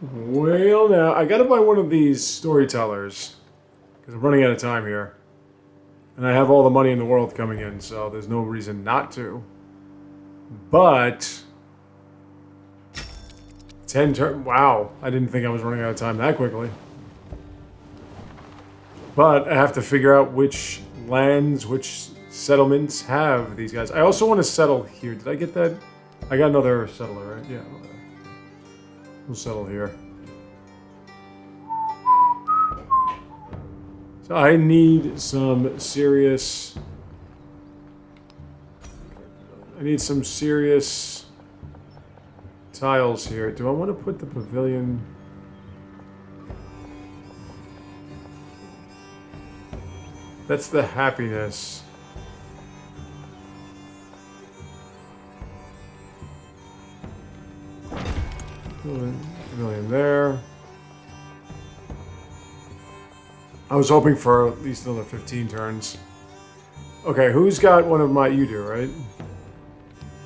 Well, now, I gotta buy one of these storytellers. Because I'm running out of time here. And I have all the money in the world coming in, so there's no reason not to. But 10 turn. Wow, I didn't think I was running out of time that quickly. But I have to figure out which lands, which settlements have these guys. I also want to settle here. Did I get that? I got another settler, right? Yeah. We'll settle here. So I need some serious. I need some serious tiles here. Do I want to put the pavilion? That's the happiness. Pavilion there. I was hoping for at least another 15 turns. Okay, who's got one of my... You do, right?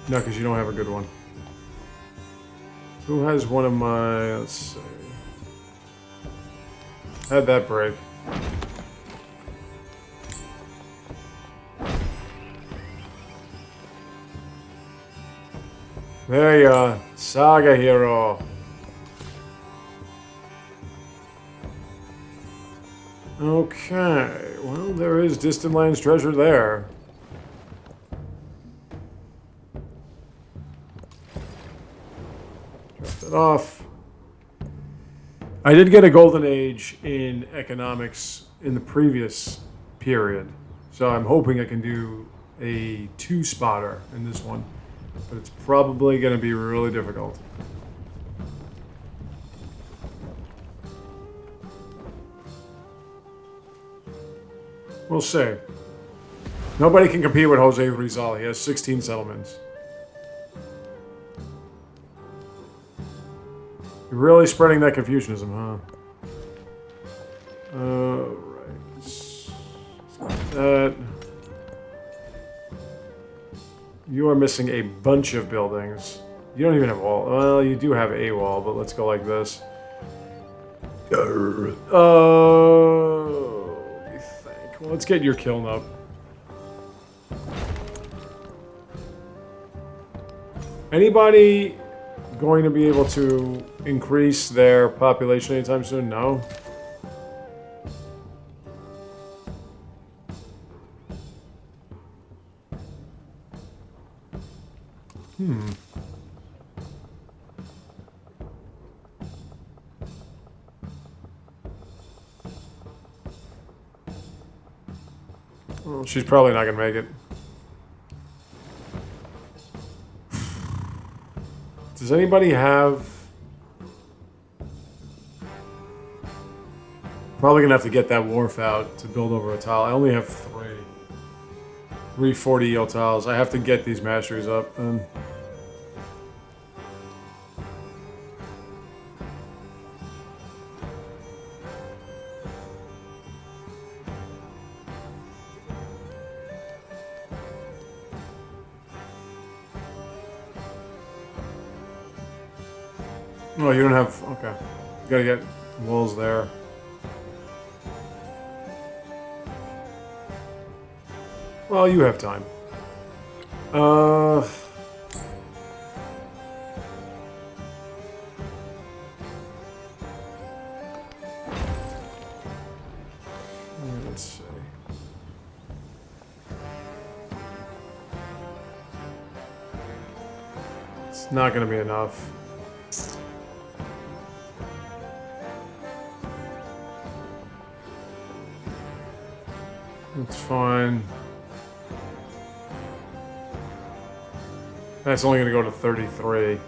No, because you don't have a good one. Who has one of my... Let's see. How'd that break? There you are. Saga hero. Okay. Well, there is Distant Lands treasure there. Drop it off. I did get a golden age in economics in the previous period. So I'm hoping I can do a 2-spotter in this one. But it's probably going to be really difficult. We'll see. Nobody can compete with Jose Rizal. He has 16 settlements. You're really spreading that Confucianism, huh? Right. That. You are missing a bunch of buildings. You don't even have a wall. Well, you do have a wall, but let's go like this. Let me think. Well, let's get your kiln up. Anybody going to be able to increase their population anytime soon? No? Well, she's probably not going to make it. Does anybody have... Probably going to have to get that wharf out to build over a tile. I only have 3. 340 EO tiles. I have to get these masteries up then. Oh, you don't have... Okay. You gotta get walls there. Well, you have time. Let's see. It's not gonna be enough. That's fine. That's only going to go to 33.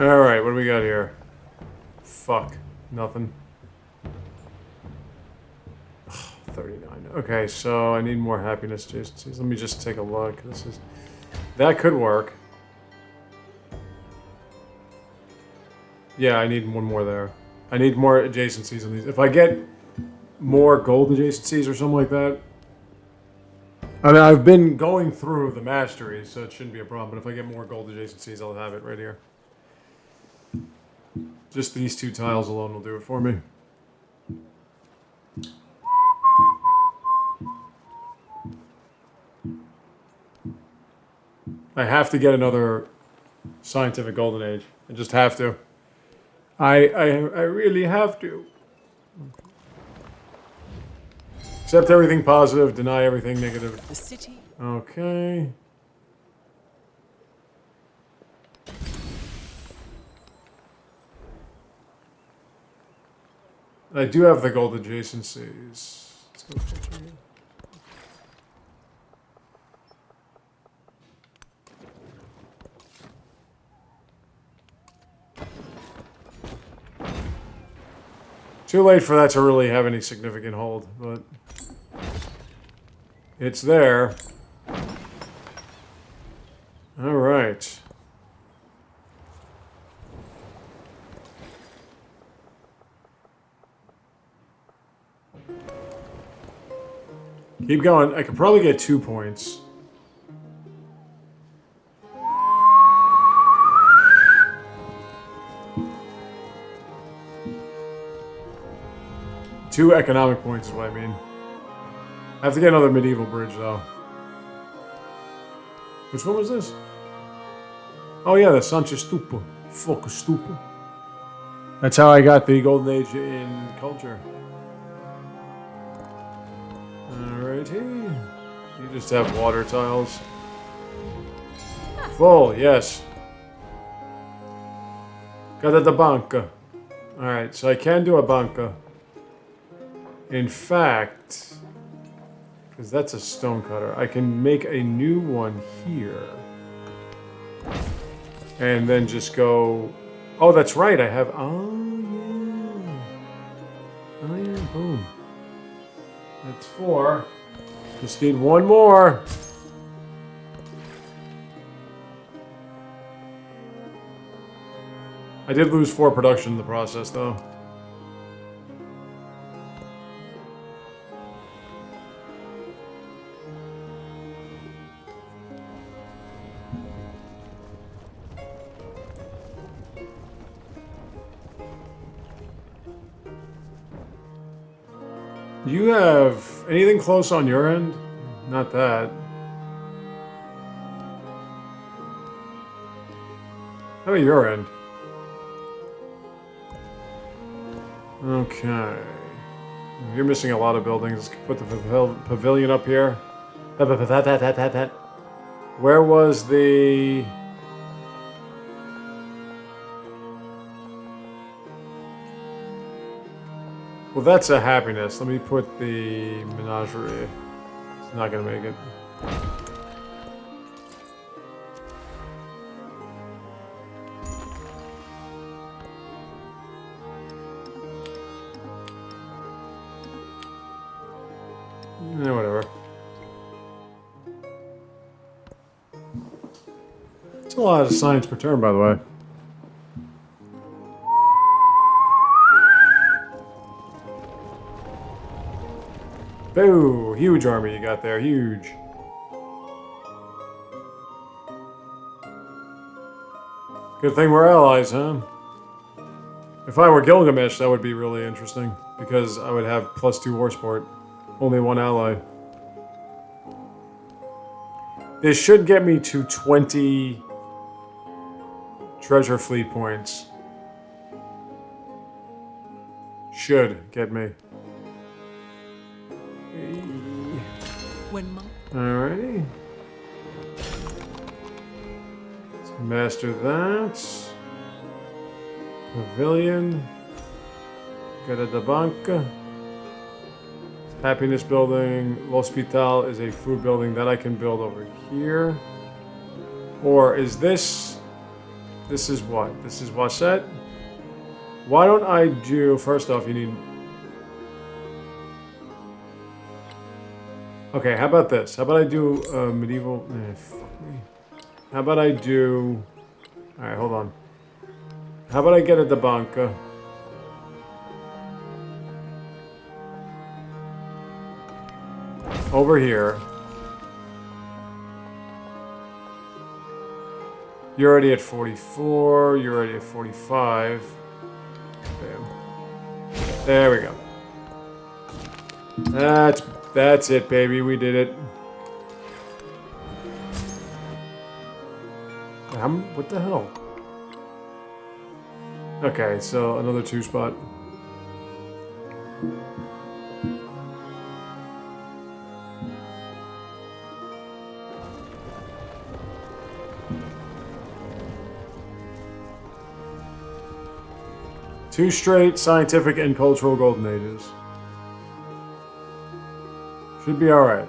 Alright, what do we got here? Fuck. Nothing. Ugh, 39. Okay, so I need more happiness adjacencies. Let me just take a look. That could work. Yeah, I need one more there. I need more adjacencies on these. If I get more gold adjacencies or something like that. I mean, I've been going through the masteries, so it shouldn't be a problem. But if I get more gold adjacencies, I'll have it right here. Just these 2 tiles alone will do it for me. I have to get another scientific golden age. I just have to. I really have to. Accept everything positive, deny everything negative. The city. Okay. I do have the gold adjacencies. Let's go filter again. Too late for that to really have any significant hold, but it's there. All right. Keep going. I could probably get 2 points. Two economic points is what I mean. I have to get another medieval bridge, though. Which one was this? Oh yeah, the Sanchez Stupa. Fuck Stupa. That's how I got the Golden Age in culture. Alrighty. You just have water tiles. Full, yes. Got the banca. Alright, so I can do a banca. In fact, because that's a stone cutter, I can make a new one here. And then just go... Oh, that's right, I have... Oh, yeah. Oh, yeah, boom. That's 4. Just need 1 more. I did lose 4 production in the process, though. Do you have anything close on your end? Not that. How about your end? Okay. You're missing a lot of buildings. Put the pavilion up here. Where was the... Well, that's a happiness. Let me put the menagerie. It's not gonna make it. Yeah, whatever. It's a lot of science per turn, by the way. Boo! Huge army you got there, huge. Good thing we're allies, huh? If I were Gilgamesh, that would be really interesting, because I would have +2 war sport. Only 1 ally. This should get me to 20 treasure fleet points. Should get me. Alrighty. Let's master that. Pavilion. Got a banca. Happiness building. L'Hospital is a food building that I can build over here. Or is this... This is what? This is Wasset? Why don't I do... First off, you need... Okay, how about this? How about I do medieval... fuck me. How about I do... Alright, hold on. How about I get at the banca? Over here. You're already at 44. You're already at 45. Bam. There we go. That's it, baby. We did it. What the hell? Okay, so another 2 spot. Two straight scientific and cultural golden ages. Should be alright.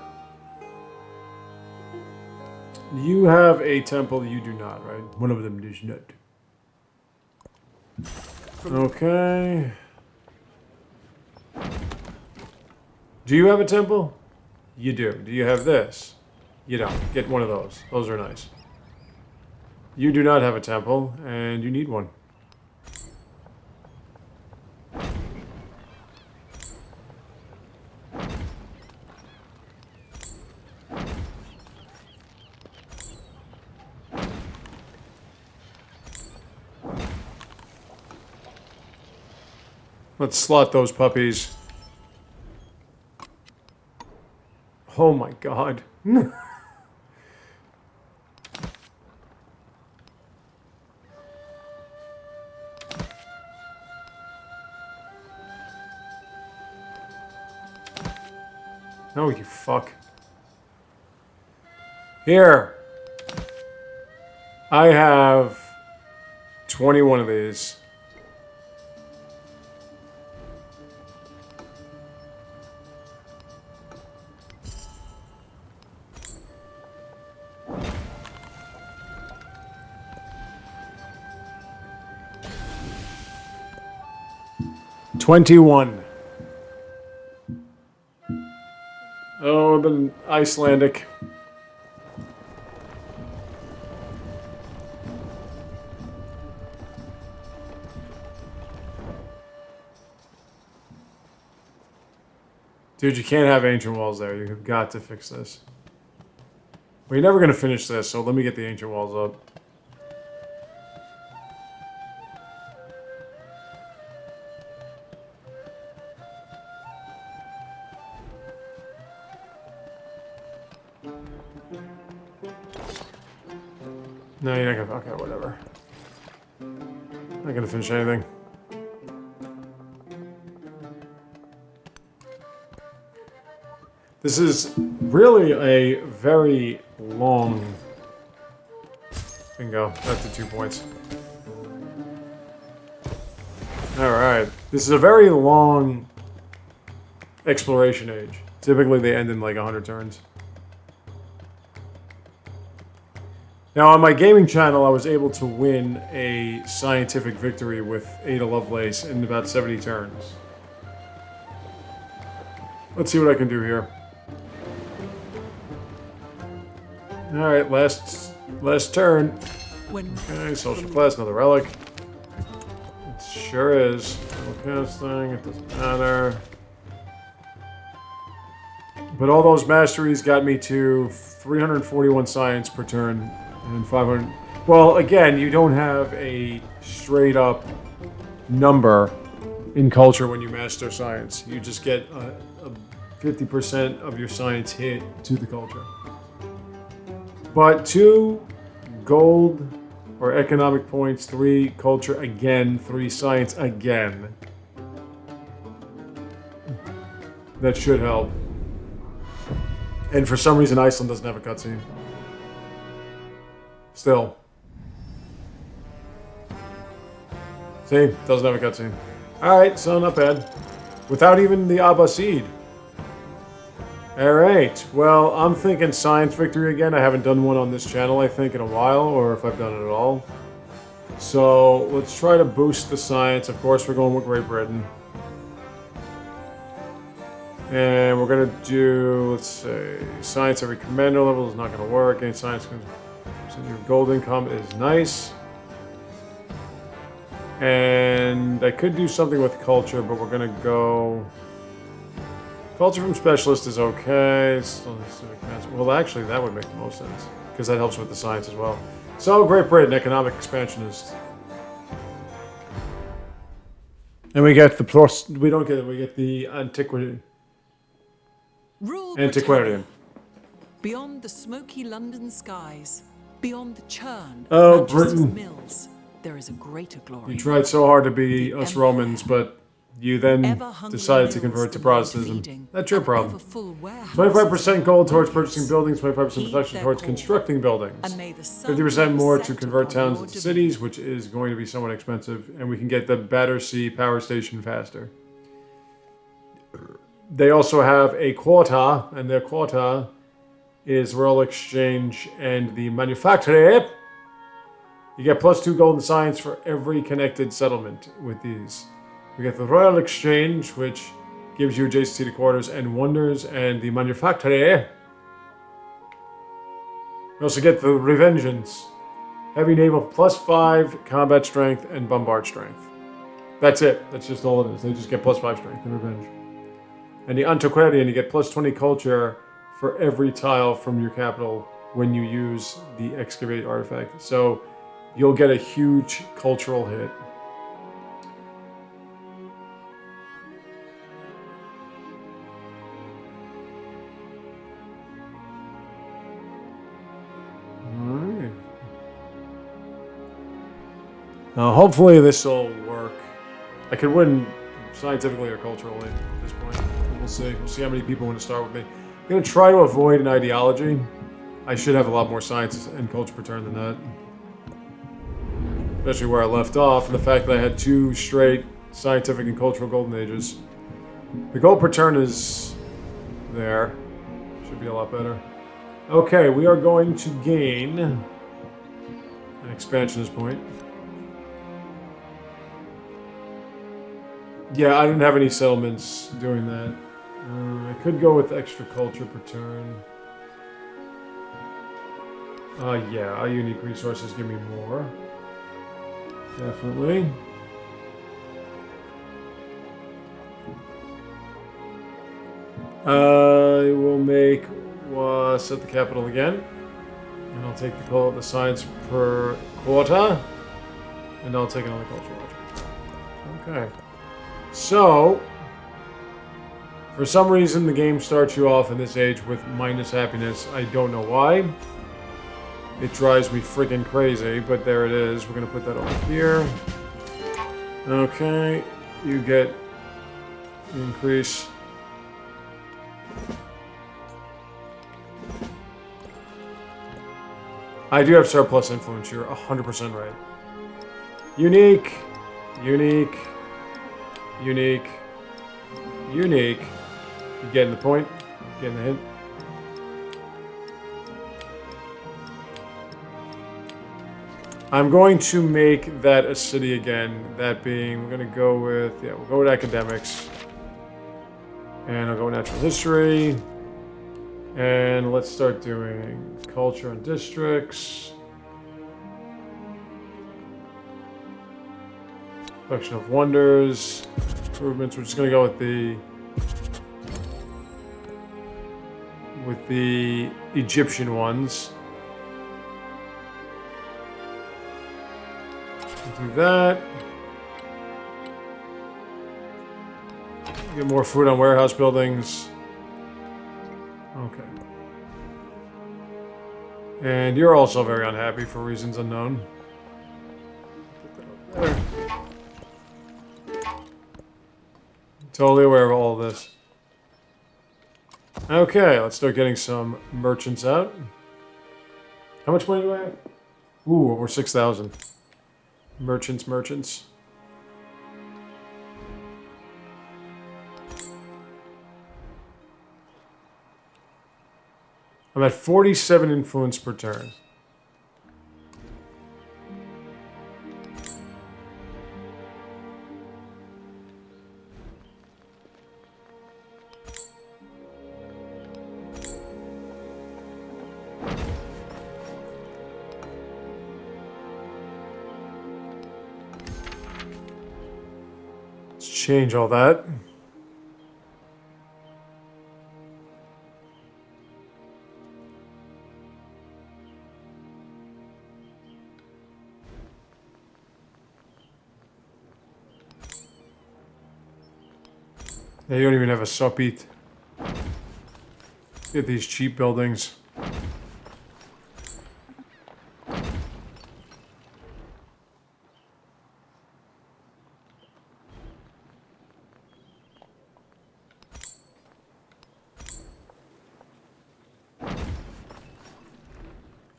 You have a temple, you do not, right? One of them does not. Okay. Do you have a temple? You do. Do you have this? You don't. Get one of those. Those are nice. You do not have a temple, and you need one. Let's slot those puppies. Oh my god. No, you fuck. Here. I have 21 of these. $21. Oh, I've been Icelandic. Dude, you can't have ancient walls there. You've got to fix this. Well, you're never going to finish this, so let me get the ancient walls up. No, you're not gonna... Okay, whatever. Not gonna finish anything. This is really a very long... Bingo. That's the 2 points. Alright. This is a very long exploration age. Typically they end in like 100 turns. Now, on my gaming channel, I was able to win a scientific victory with Ada Lovelace in about 70 turns. Let's see what I can do here. Alright, last turn. Okay, social class, another relic. It sure is. Spell casting, it doesn't matter. But all those masteries got me to 341 science per turn. And 500. Well, again, you don't have a straight up number in culture when you master science. You just get a 50% of your science hit to the culture. But 2 gold or economic points, 3 culture again, 3 science again. That should help. And for some reason, Iceland doesn't have a cutscene. Still. See? Doesn't have a cutscene. Alright, so not bad. Without even the Abbasid. Alright, well, I'm thinking science victory again. I haven't done one on this channel, I think, in a while, or if I've done it at all. So let's try to boost the science. Of course, we're going with Great Britain. And we're going to do, let's say, science every commander level is not going to work. Any science, so your gold income is nice. And I could do something with culture, but we're going to go... Culture from specialist is okay. Well, actually, that would make the most sense, because that helps with the science as well. So, Great Britain, economic expansionist. And we get the plus, we don't get it, we get the antiquity. Antiquarian. Beyond the smoky London skies, beyond the churn Oh, of Manchester's Britain. mills, there is a greater glory. You tried so hard to be us Romans, but you then decided to convert to Protestantism. That's your problem. 25% gold towards purchasing buildings, 25% protection towards constructing buildings. 50% more to convert towns into cities, which is going to be somewhat expensive, and we can get the Battersea power station faster. They also have a quota, and their quota is Royal Exchange and the Manufactory. You get +2 gold in science for every connected settlement with these. We get the Royal Exchange, which gives you adjacency to quarters and wonders, and the Manufactory. We also get the Revengeance. Heavy naval +5 combat strength and bombard strength. That's it. That's just all it is. They just get +5 strength and revenge. And the Antiquarian, you get +20 culture for every tile from your capital when you use the excavate artifact. So you'll get a huge cultural hit. Alright. Now hopefully this will work. I could win scientifically or culturally at this point. We'll see. We'll see how many people want to start with me. I'm going to try to avoid an ideology. I should have a lot more science and culture per turn than that. Especially where I left off, and the fact that I had 2 straight scientific and cultural golden ages. The gold per turn is there. Should be a lot better. Okay, we are going to gain an expansionist point. Yeah, I didn't have any settlements doing that. I could go with extra culture per turn. Yeah, our unique resources give me more. Definitely. I will make set the capital again, and I'll take the science per quarter, and I'll take another culture. Okay. So, for some reason, the game starts you off in this age with minus happiness. I don't know why. It drives me freaking crazy, but there it is. We're going to put that over here. Okay, you get increase. I do have surplus influence. You're 100% right. Unique. Unique. Unique. Unique. You getting the point? Getting the hint? I'm going to make that a city again. That being, we're going to go with, yeah, we'll go with academics. And I'll go with natural history. And let's start doing culture and districts. Collection of wonders. Improvements. We're just going to go with the Egyptian ones. Do that. Get more food on warehouse buildings. Okay. And you're also very unhappy for reasons unknown. There. Totally aware of all of this. Okay, let's start getting some merchants out. How much money do I have? Ooh, over 6,000. Merchants. I'm at 47 influence per turn. Let's change all that. They don't even have a suppit. Get these cheap buildings.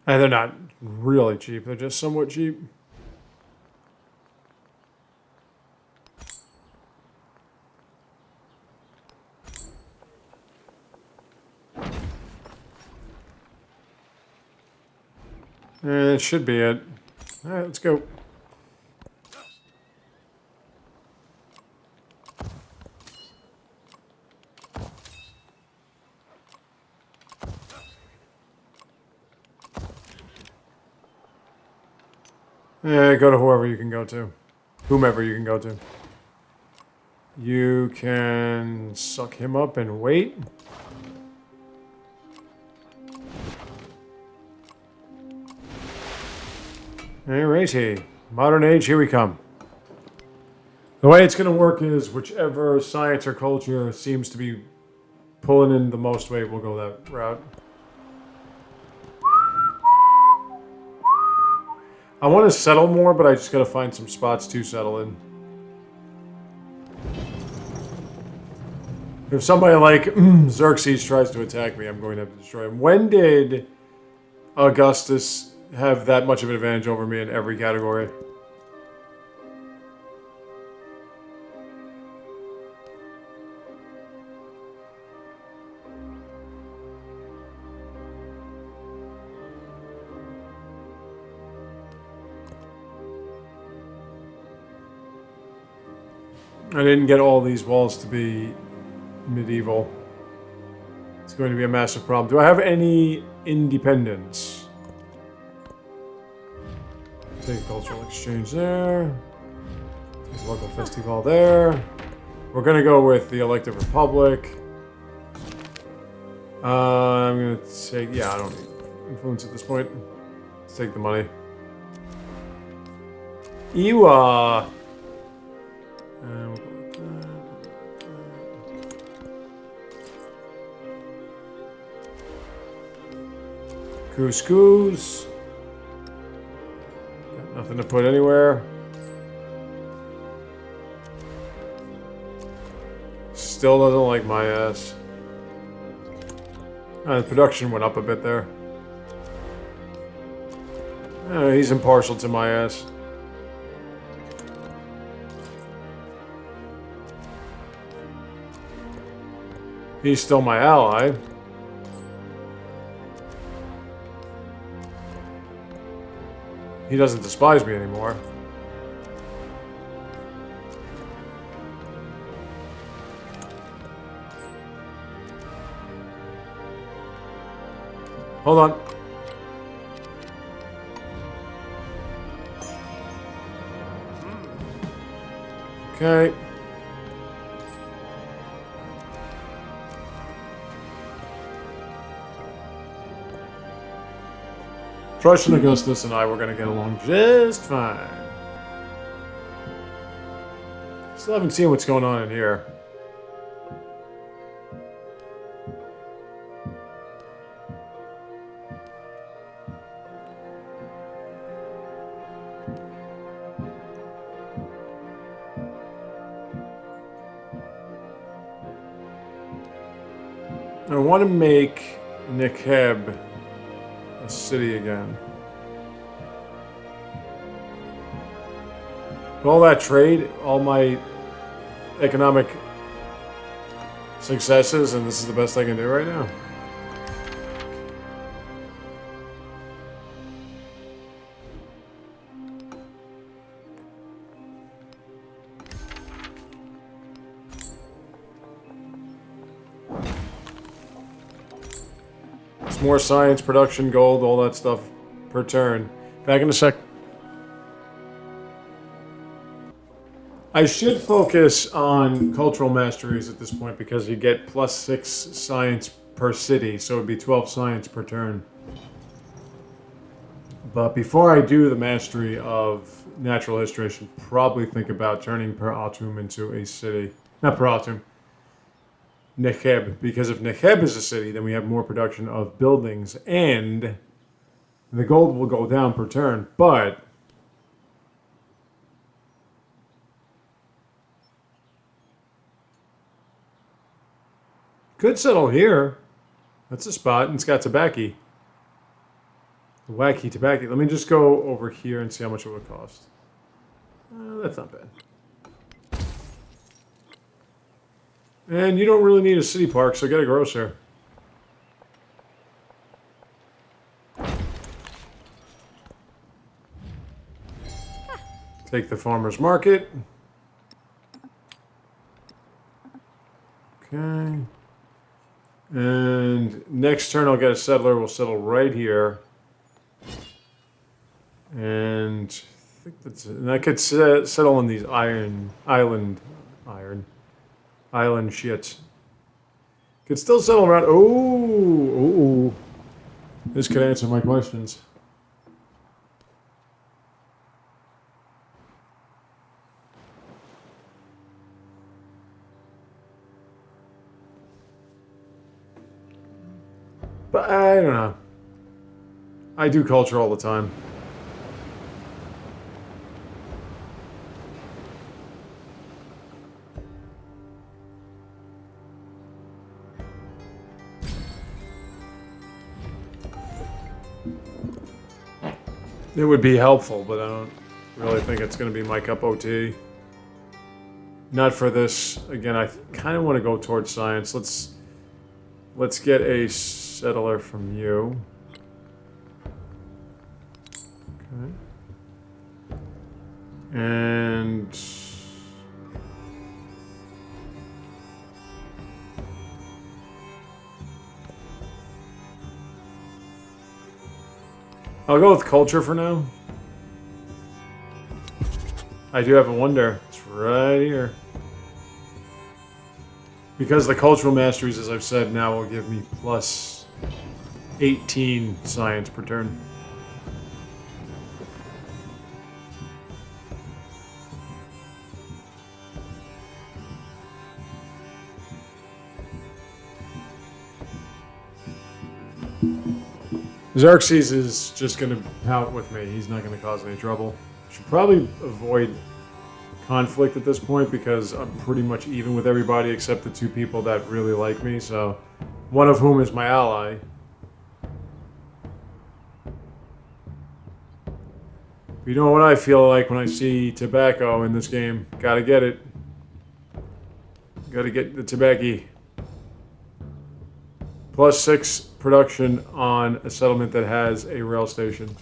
And they're not really cheap, they're just somewhat cheap. And that should be it. Alright, let's go. Yeah, go to whoever you can go to. Whomever you can go to. You can suck him up and wait. Alrighty. Modern age, here we come. The way it's going to work is whichever science or culture seems to be pulling in the most weight, we'll go that route. I want to settle more, but I just got to find some spots to settle in. If somebody like Xerxes tries to attack me, I'm going to have to destroy him. When did Augustus have that much of an advantage over me in every category? I didn't get all these walls to be medieval. It's going to be a massive problem. Do I have any independence? Take a cultural exchange there. Take a local festival there. We're going to go with the elective republic. I'm going to take... Yeah, I don't need influence at this point. Let's take the money. Ewa! And we'll go with that. Couscous. Got nothing to put anywhere. Still doesn't like my ass. The production went up a bit there. He's impartial to my ass. He's still my ally. He doesn't despise me anymore. Hold on. Okay. Prussian Augustus and I were going to get along just fine. Still haven't seen what's going on in here. I want to make Nekheb a city again. All that trade, all my economic successes, and this is the best I can do right now. More science, production, gold, all that stuff per turn. Back in a sec. I should focus on cultural masteries at this point because you get +6 science per city, so it would be 12 science per turn. But before I do the mastery of natural history, I should probably think about turning Per Atum into a city. Not Per Atum, Necheb. Because if Necheb is a city, then we have more production of buildings, and the gold will go down per turn, but could settle here. That's a spot, and it's got tobacco. Wacky tobacco. Let me just go over here and see how much it would cost. That's not bad. And you don't really need a city park, so get a grocer. Take the farmer's market. Okay. And next turn I'll get a settler. We'll settle right here. And I think that's it. And I could settle on these island shits. Could still settle around. Oh. This could answer my questions. But I don't know. I do culture all the time. It would be helpful, but I don't really think it's going to be my cup of tea. Not for this. Again, I kind of want to go towards science. Let's get a settler from you. Okay. And I'll go with culture for now. I do have a wonder. It's right here. Because the cultural masteries, as I've said, now will give me plus 18 science per turn. Xerxes is just going to pout with me. He's not going to cause any trouble. Should probably avoid conflict at this point because I'm pretty much even with everybody except the two people that really like me, so one of whom is my ally. You know what I feel like when I see tobacco in this game. Gotta get it. Gotta get the tobacco. +6 production on a settlement that has a rail station.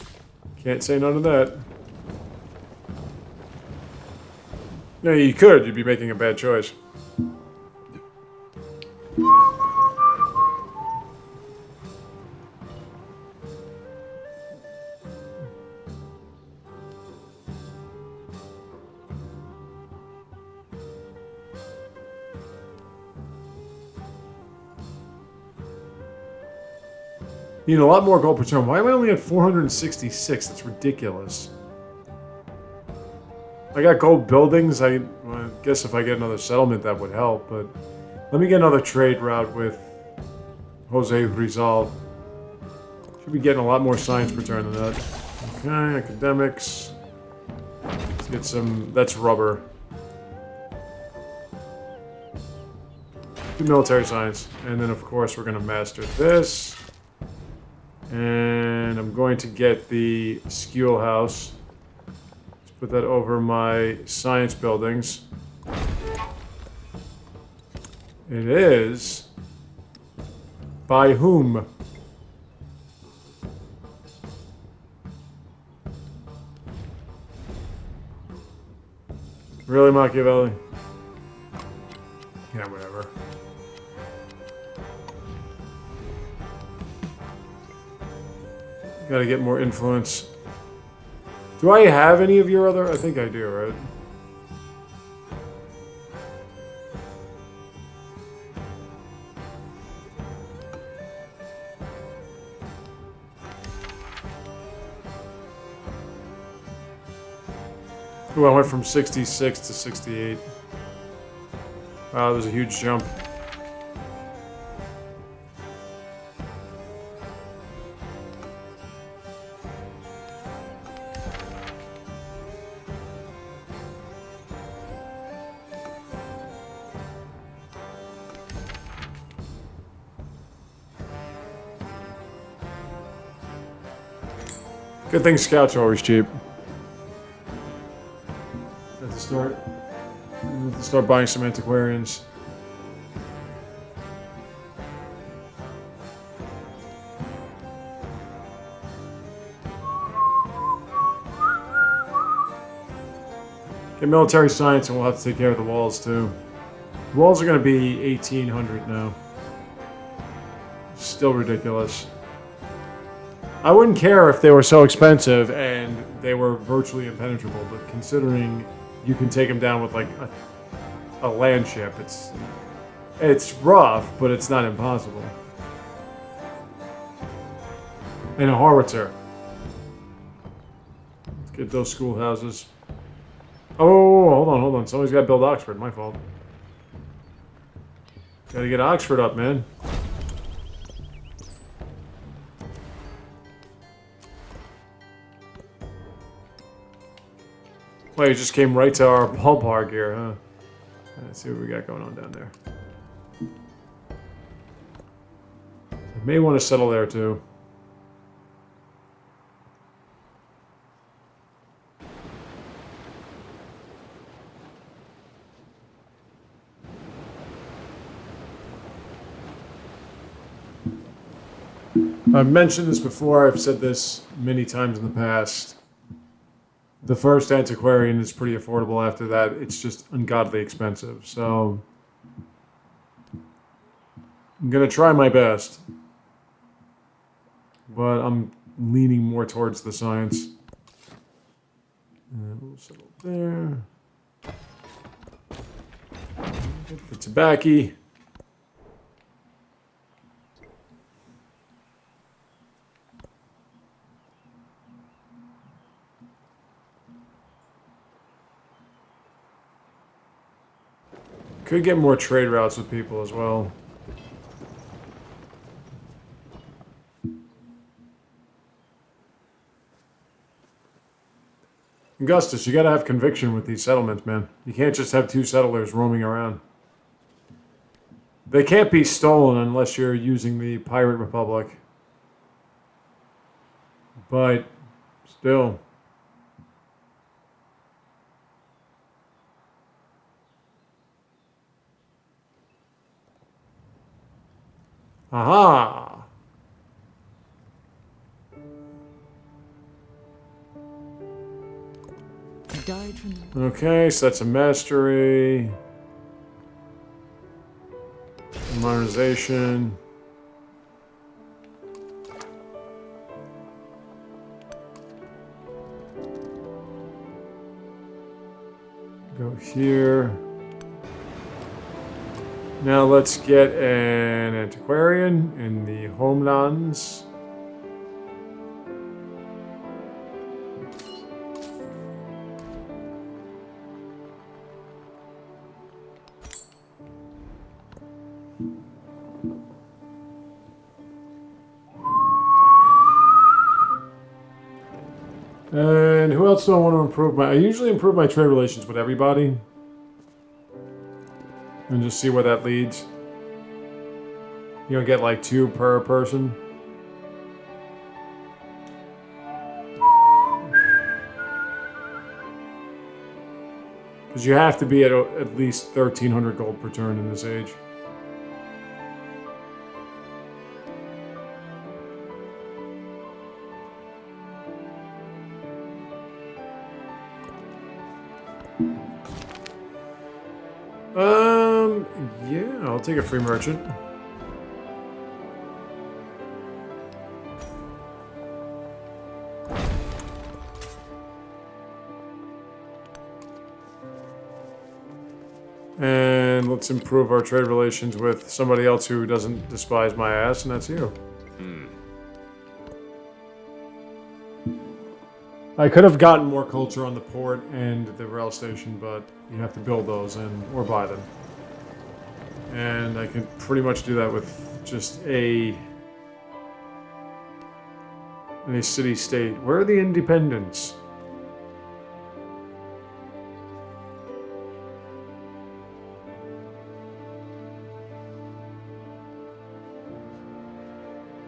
Can't say none of that. No, you could. You'd be making a bad choice. You need a lot more gold per turn. Why am I only at 466? That's ridiculous. I got gold buildings. I guess if I get another settlement, that would help. But let me get another trade route with Jose Rizal. Should be getting a lot more science per turn than that. Okay, academics. Let's get some. That's rubber. Do military science, and then of course we're going to master this. And I'm going to get the Skule House. Let's put that over my science buildings. It is by whom? Really, Machiavelli? Yeah, whatever. Gotta get more influence. Do I have any of your other? I think I do, right? Ooh, I went from 66 to 68. Wow, there's a huge jump. Good thing scouts are always cheap. Have to start buying some antiquarians. Get military science, and we'll have to take care of the walls too. The walls are going to be 1800 now. Still ridiculous. I wouldn't care if they were so expensive and they were virtually impenetrable, but considering you can take them down with like a land ship, it's rough, but it's not impossible. And a howitzer. Let's get those schoolhouses. Oh, hold on. Somebody's got to build Oxford. My fault. Gotta get Oxford up, man. Well, you just came right to our ballpark here, huh? Let's see what we got going on down there. I may want to settle there, too. I've mentioned this before. I've said this many times in the past. The first antiquarian is pretty affordable. After that, it's just ungodly expensive. So I'm going to try my best. But I'm leaning more towards the science. And we'll settle there. Get the tobacco. Could get more trade routes with people as well. Augustus, you gotta have conviction with these settlements, man. You can't just have two settlers roaming around. They can't be stolen unless you're using the Pirate Republic. But, still. Aha! I died from the... Okay, so that's a mastery. Modernization. Go here. Now let's get an antiquarian in the homelands. And who else do I want to improve I usually improve my trade relations with everybody. And just see where that leads. You don't get like 2 per person. Because you have to be at least 1,300 gold per turn in this age. Yeah, I'll take a free merchant. And let's improve our trade relations with somebody else who doesn't despise my ass, and that's you. I could have gotten more culture on the port and the rail station, but you have to build those or buy them. And I can pretty much do that with just in a city-state. Where are the independents?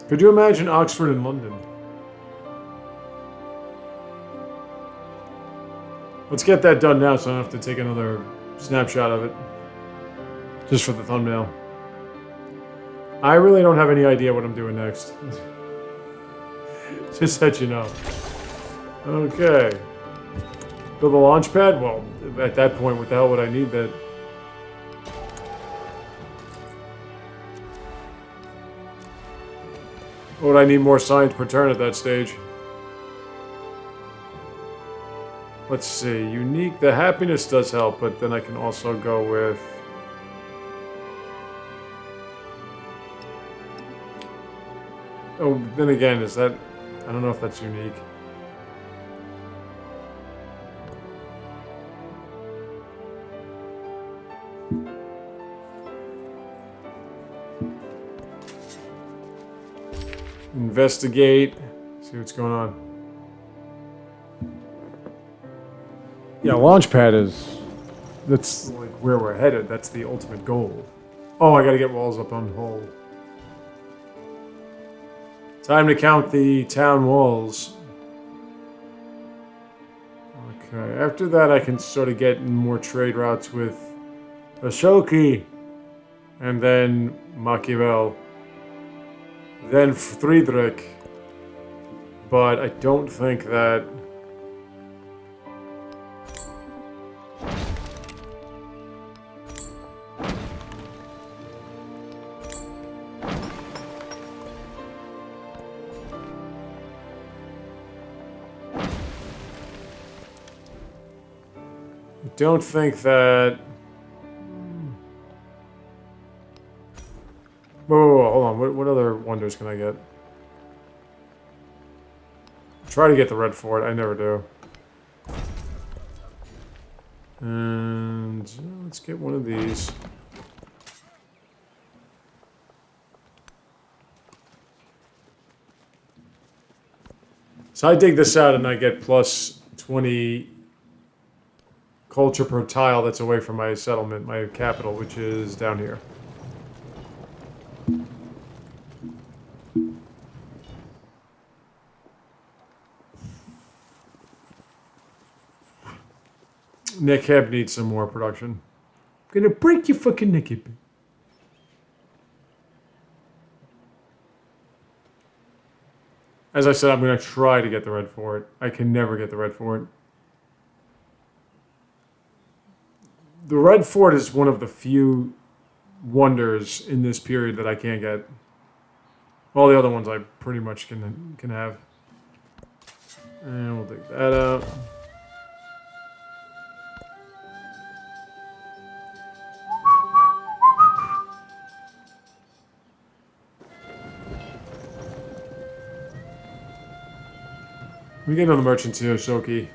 Could you imagine Oxford and London? Let's get that done now so I don't have to take another snapshot of it. Just for the thumbnail. I really don't have any idea what I'm doing next. Just that you know. Okay. Build a launch pad? Well, at that point, what the hell would I need that? Would I need more science per turn at that stage? Let's see. Unique. The happiness does help, but then I can also go with... Oh, then again, is that... I don't know if that's unique. Investigate. See what's going on. Yeah, Launchpad is... That's like where we're headed. That's the ultimate goal. Oh, I gotta get walls up on Hull. Time to count the town walls. Okay, after that I can sort of get in more trade routes with Ashoki. And then Machiavel. Then Friedrich. But I don't think that... Don't think that... Whoa, hold on. What other wonders can I get? Try to get the red fort. I never do. And let's get one of these. So I dig this out and I get plus 20... culture per tile that's away from my settlement, my capital, which is down here. Nekheb needs some more production. I'm gonna break your fucking Nekheb. As I said, I'm gonna try to get the red fort. I can never get the red fort. The red fort is one of the few wonders in this period that I can't get. All the other ones I pretty much can have. And we'll take that out. We get another merchant here, Ashoki.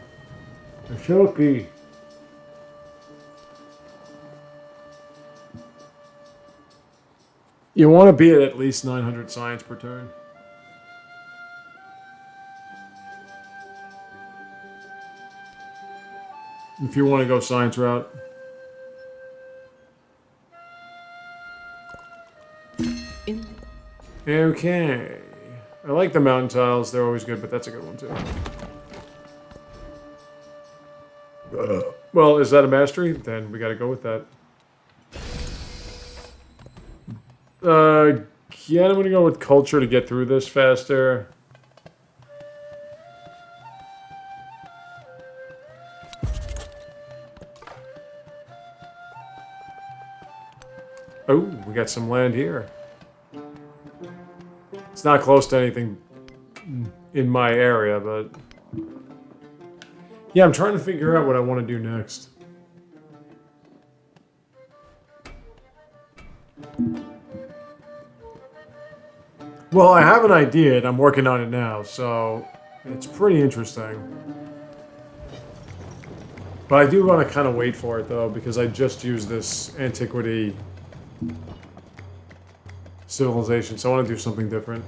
Ashoki! You want to be at least 900 science per turn. If you want to go science route. Okay. I like the mountain tiles. They're always good, but that's a good one too. Well, is that a mastery? Then we got to go with that. Yeah, I'm going to go with culture to get through this faster. Oh, we got some land here. It's not close to anything in my area, but... Yeah, I'm trying to figure out what I want to do next. Well, I have an idea, and I'm working on it now, so it's pretty interesting. But I do want to kind of wait for it, though, because I just used this antiquity civilization, so I want to do something different.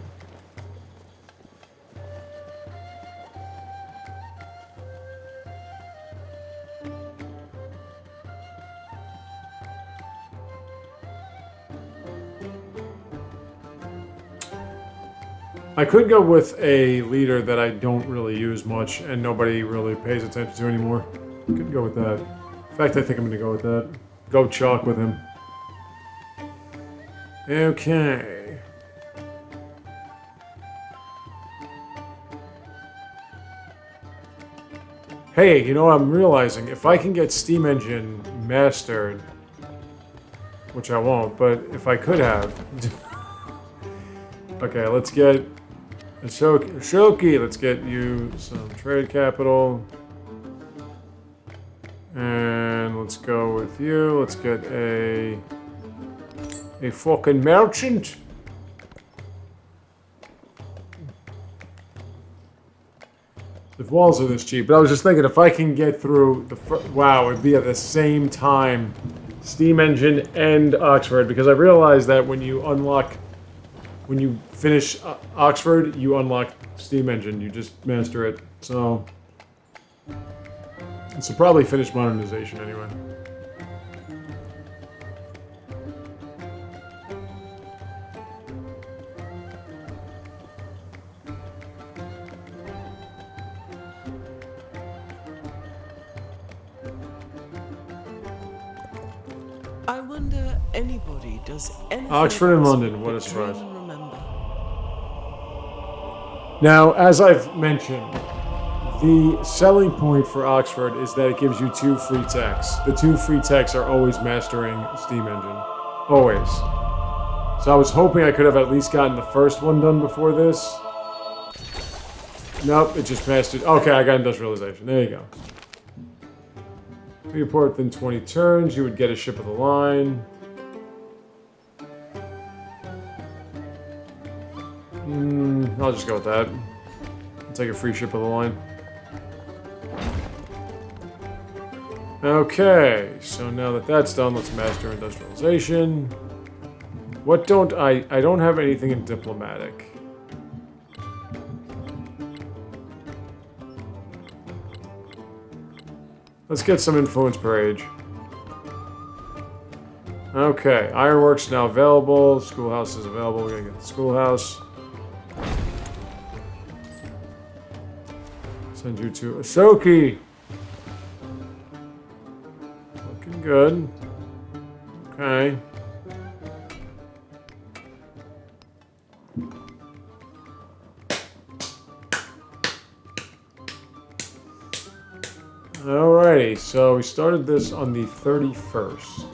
I could go with a leader that I don't really use much and nobody really pays attention to anymore. I could go with that. In fact, I think I'm going to go with that. Go chalk with him. Okay. Hey, you know what I'm realizing? If I can get Steam Engine mastered, which I won't, but if I could have... Okay, let's get... Shoki, let's get you some trade capital. And let's go with you. Let's get a fucking merchant. If walls are this cheap, but I was just thinking if I can get through the wow, it'd be at the same time, Steam Engine and Oxford, because I realized that when you finish Oxford, you unlock Steam Engine. You just master it. So it's probably finish modernization anyway. I wonder anybody does anything. Oxford and else London, what a but surprise. dream and remember. Now, as I've mentioned, the selling point for Oxford is that it gives you 2 free techs. The 2 free techs are always mastering Steam Engine. Always. So I was hoping I could have at least gotten the first one done before this. Nope, it just mastered. Okay, I got industrialization. There you go. Report within 20 turns, you would get a ship of the line. I'll just go with that. I'll take a free ship of the line. Okay, so now that that's done, let's master industrialization. What don't I don't have anything in diplomatic. Let's get some influence per age. Okay, ironworks now available. Schoolhouse is available. We're gonna get the schoolhouse. Send you to Asoki. Looking good. Okay. Alrighty, so we started this on the 31st.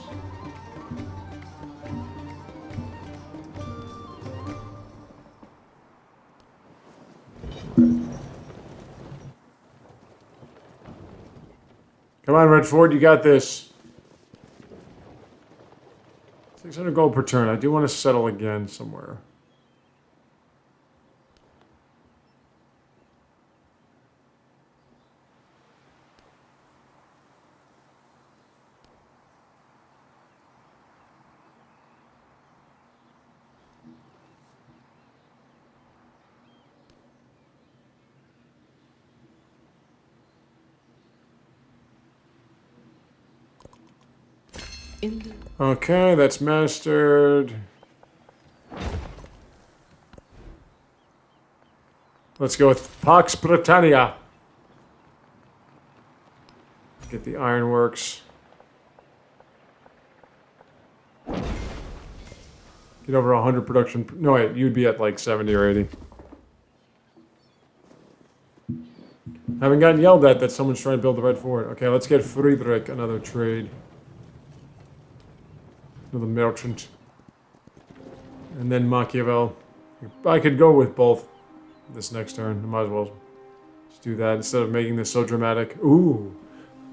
Come on, Redford, you got this. 600 gold per turn. I do want to settle again somewhere. Okay, that's mastered. Let's go with Pax Britannia. Get the ironworks. Get over 100 production. No, wait, you'd be at like 70 or 80. Haven't gotten yelled at that someone's trying to build the Red Fort. Okay, let's get Friedrich another trade. Another merchant. And then Machiavel. I could go with both this next turn. I might as well just do that instead of making this so dramatic. Ooh.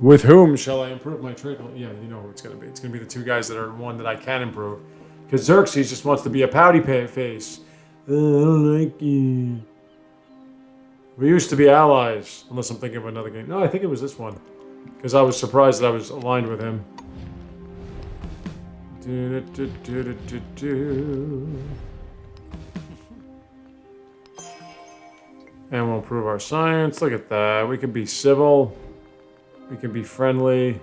With whom shall I improve my trade? Yeah, you know who it's going to be. It's going to be the 2 guys that are one that I can improve. Because Xerxes just wants to be a pouty face. I don't like it. We used to be allies. Unless I'm thinking of another game. No, I think it was this one. Because I was surprised that I was aligned with him. And we'll improve our science. Look at that. We can be civil. We can be friendly.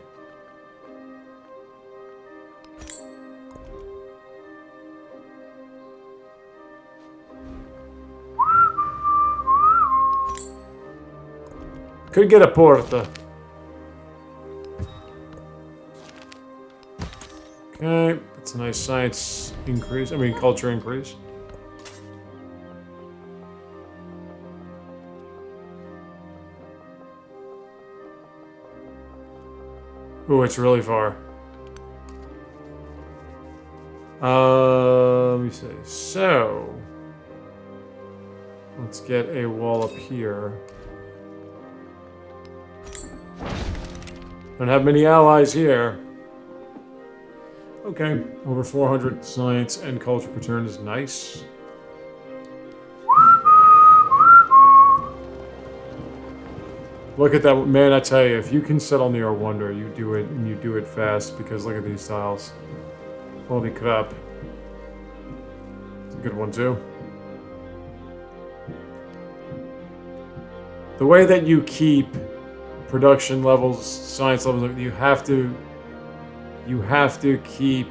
Could get a porta. Okay, that's a nice science increase. I mean, culture increase. Ooh, it's really far. Let me see. So, let's get a wall up here. Don't have many allies here. Okay, over 400 science and culture per turn is nice. Look at that, man, I tell you, if you can settle near a wonder, you do it, and you do it fast, because look at these tiles. Holy crap. It's a good one, too. The way that you keep production levels, science levels, you have to keep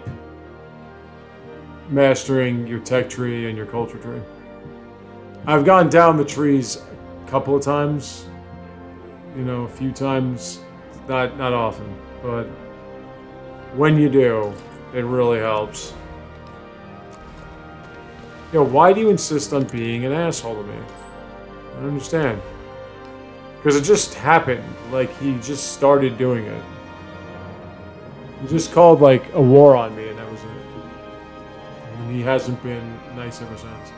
mastering your tech tree and your culture tree. I've gone down the trees a couple of times, you know, a few times, not often, but when you do, it really helps. Yo, why do you insist on being an asshole to me? I don't understand. Because it just happened, like he just started doing it. He just called like a war on me and that was it. And he hasn't been nice ever since.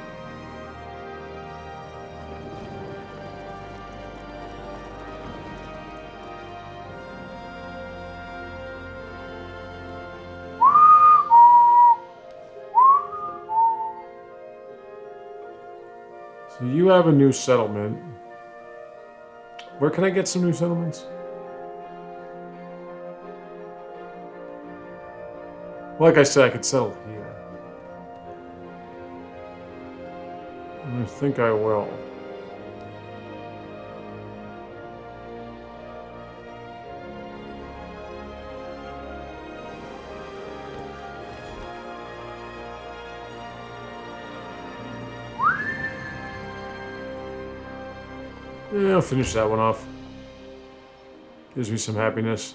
So you have a new settlement. Where can I get some new settlements? Like I said, I could settle here. And I think I will. Yeah, I'll finish that one off. Gives me some happiness.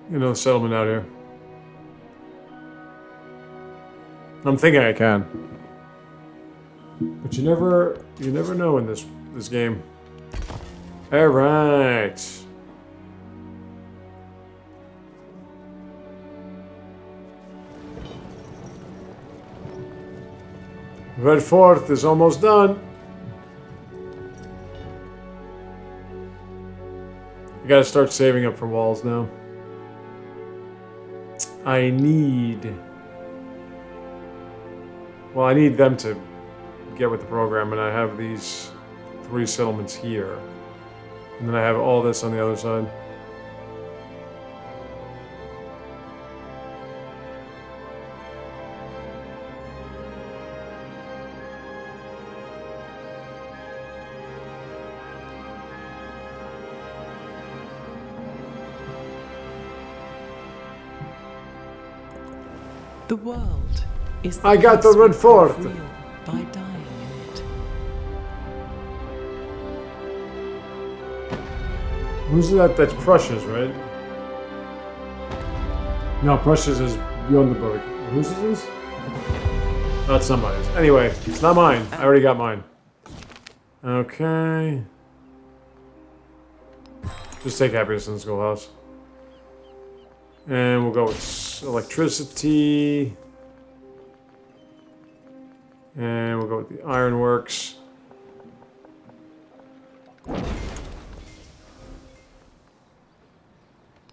You know, settlement out here. I'm thinking I can. But you never know in this game. Alright. Red Fort is almost done. I gotta start saving up for walls now. I need them to get with the program, and I have these 3 settlements here. And then I have all this on the other side. The world is I got the place Red we Fort. prove real by dying in it. Who's that? That's Prussia's, right? No, Prussia's is Bjornberg. Whose is this? That's somebody's. Anyway, it's not mine. I already got mine. Okay. Just take happiness in the schoolhouse. And we'll go with electricity. And we'll go with the ironworks.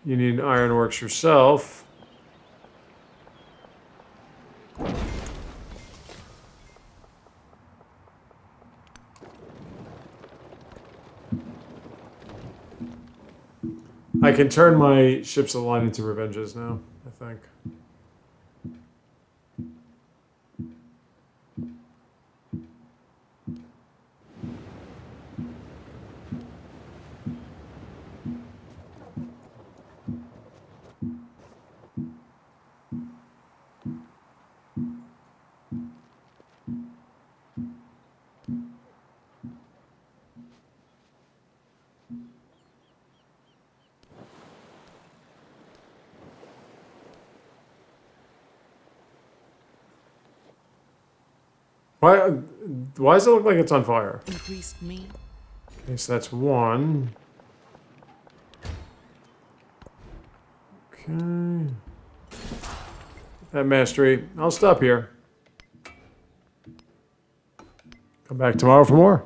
You need an ironworks yourself. I can turn my ships of line into revenges now, I think. Why does it look like it's on fire? Increased me. Okay, so that's one. Okay. That mastery. I'll stop here. Come back tomorrow for more.